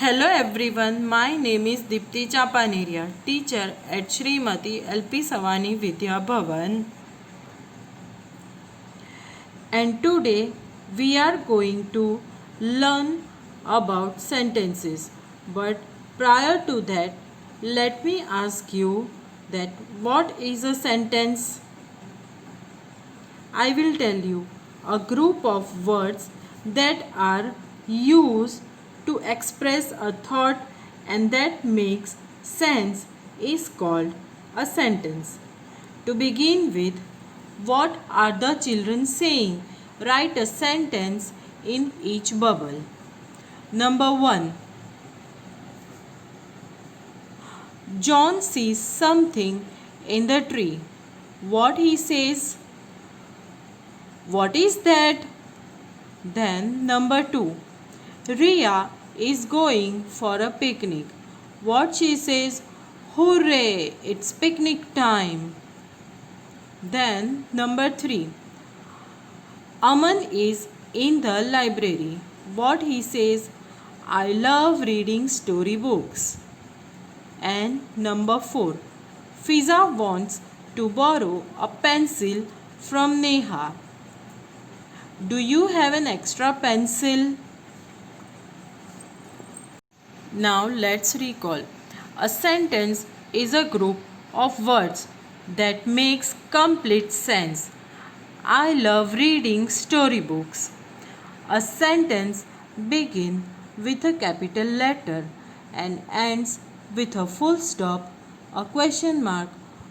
Hello everyone, my name is Dipti Chapaneria, teacher at Srimati LP Savani Vidya Bhavan, and today we are going to learn about sentences. But prior to that, let me ask you that what is a sentence? I will tell you a group of words that are used to express a thought and that makes sense is called a sentence. To begin with, what are the children saying? Write a sentence in each bubble. Number 1. John sees something in the tree. What he says? What is that? Then number 2. Ria is going for a picnic. What she says? Hooray! It's picnic time. Then number 3. Aman is in the library. What he says? I love reading storybooks. And number 4. Fiza wants to borrow a pencil from Neha. Do you have an extra pencil? Now let's recall. A sentence is a group of words that makes complete sense. I love reading storybooks. A sentence begins with a capital letter and ends with a full stop, a question mark,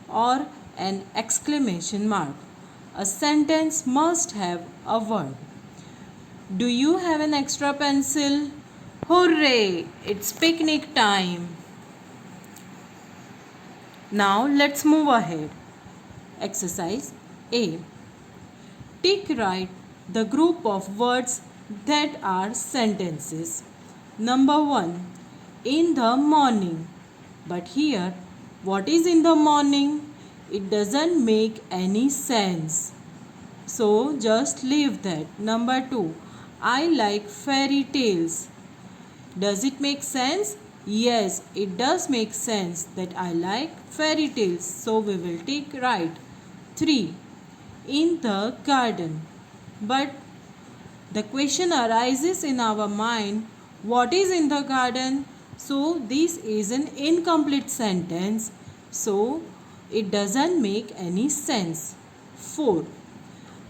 or an exclamation mark. A sentence must have a verb. Do you have an extra pencil? Hooray! It's picnic time. Now let's move ahead. Exercise A. Tick right the group of words that are sentences. Number 1. In the morning. But here, what is in the morning? It doesn't make any sense. So just leave that. Number 2. I like fairy tales. Does it make sense? Yes, it does make sense that I like fairy tales. So we will take right. 3. In the garden. But the question arises in our mind, what is in the garden? So this is an incomplete sentence. So it doesn't make any sense. 4.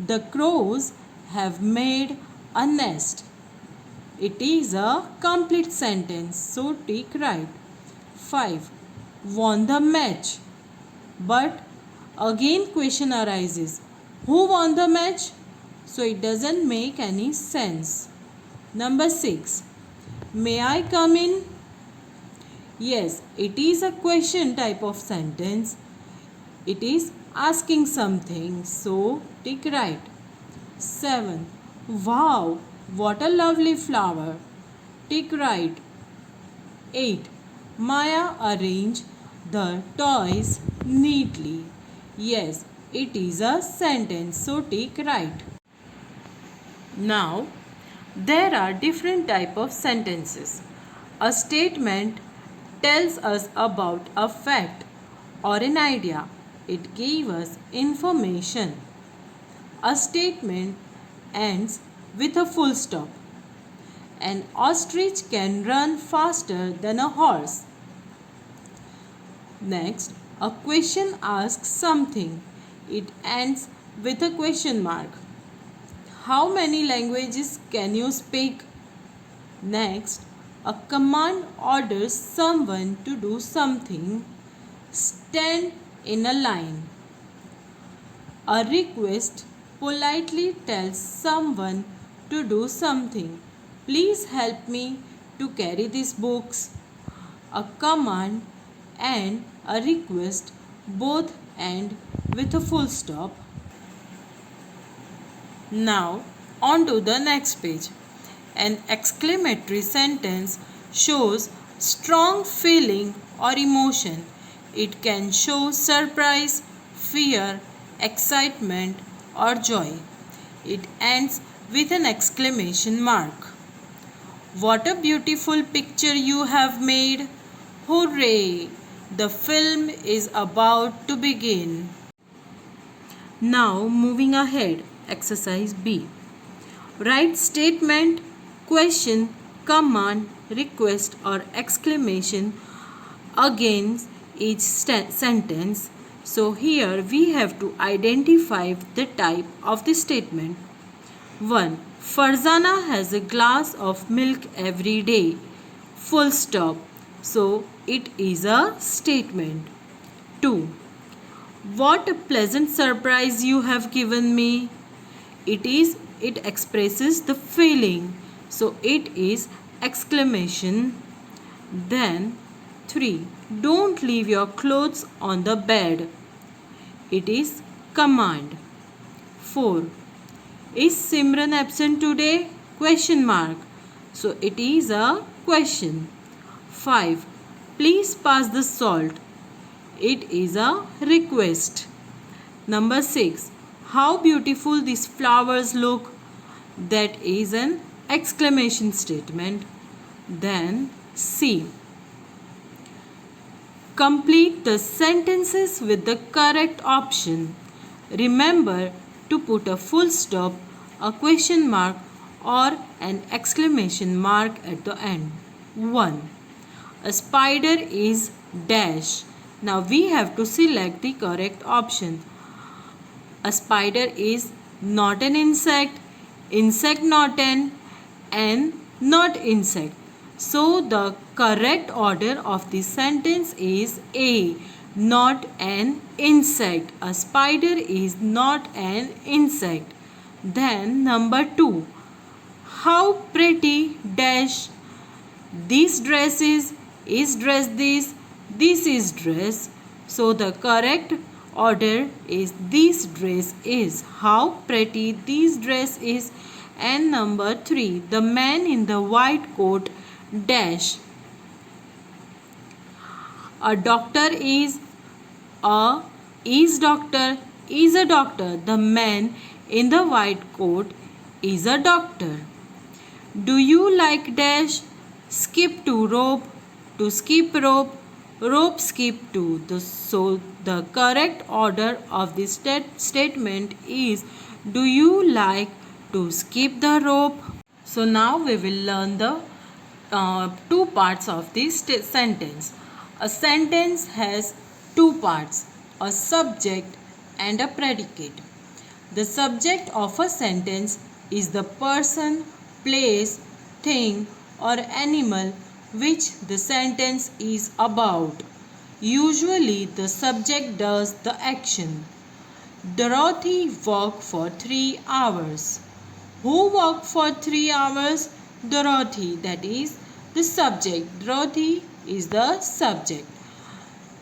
The crows have made a nest. It is a complete sentence. So take right. 5. Won the match. But again question arises. Who won the match? So it doesn't make any sense. Number 6. May I come in? Yes, it is a question type of sentence. It is asking something. So take right. 7. Wow, what a lovely flower. Take right. 8. Maya arranged the toys neatly. Yes, it is a sentence. So take right. Now, there are different type of sentences. A statement tells us about a fact or an idea. It gives us information. A statement ends with a full stop. An ostrich can run faster than a horse. Next, a question asks something. It ends with a question mark. How many languages can you speak? Next, a command orders someone to do something. Stand in a line. A request politely tells someone to do something. Please help me to carry these books. A command and a request both end with a full stop. Now, on to the next page. An exclamatory sentence shows strong feeling or emotion. It can show surprise, fear, excitement, or joy. It ends with an exclamation mark. What a beautiful picture you have made. Hooray! The film is about to begin. Now moving ahead, exercise B. Write statement, question, command, request or exclamation against each sentence. So here we have to identify the type of the statement. 1. Farzana has a glass of milk every day. Full stop. So it is a statement. 2. What a pleasant surprise you have given me. It expresses the feeling. So it is exclamation. Then 3. Don't leave your clothes on the bed. It is command. 4. Is Simran absent today? Question mark. So it is a question. 5. Please pass the salt. It is a request. Number 6. How beautiful these flowers look. That is an exclamation statement. Then C. Complete the sentences with the correct option. Remember to put a full stop, a question mark or an exclamation mark at the end. 1. A spider is dash. Now we have to select the correct option. A spider is not an insect, insect not an, and not insect. So the correct order of the sentence is A. Not an insect. A spider is not an insect. Then number 2. How pretty dash. This dress is dress this is dress. So the correct order is this dress is. How pretty this dress is. And number 3. The man in the white coat dash. A doctor is a doctor is a doctor. The man in the white coat is a doctor. Do you like dash? Skip to rope, to skip rope, rope skip to. So the correct order of this statement is do you like to skip the rope? So now we will learn the two parts of this sentence. A sentence has two parts, a subject and a predicate. The subject of a sentence is the person, place, thing or animal which the sentence is about. Usually the subject does the action. Dorothy walked for 3 hours. Who walked for 3 hours? Dorothy, that is the subject. Dorothy is the subject.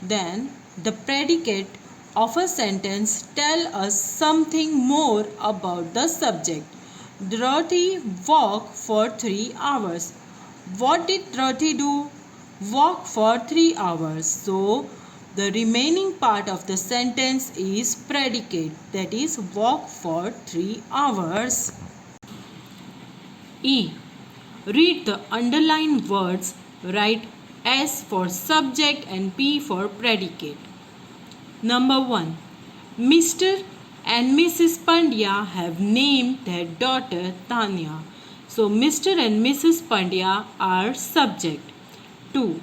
Then the predicate of a sentence tell us something more about the subject. Dorothy walked for 3 hours. What did Dorothy do? Walk for 3 hours. So the remaining part of the sentence is predicate, that is walk for 3 hours. E. Read the underlined words. Write S for subject and P for predicate. Number 1. Mr. and Mrs. Pandya have named their daughter Tanya. So Mr. and Mrs. Pandya are subject. 2.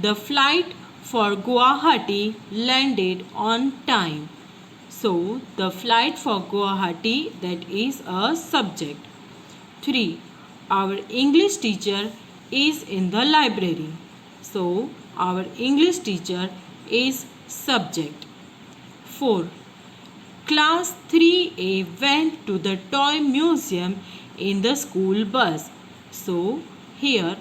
The flight for Guwahati landed on time. So the flight for Guwahati, that is a subject. 3. Our English teacher is in the library. So our English teacher is subject. 4. Class 3A went to the toy museum in the school bus. So here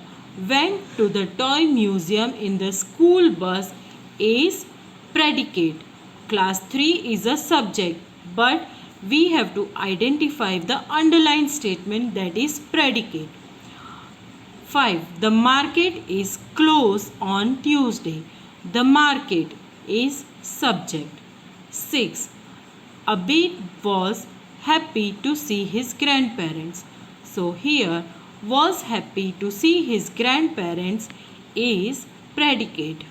went to the toy museum in the school bus is predicate. Class 3 is a subject, but we have to identify the underlined statement, that is predicate. 5. The market is closed on Tuesday. The market is subject. 6. Abid was happy to see his grandparents. So here was happy to see his grandparents is predicate.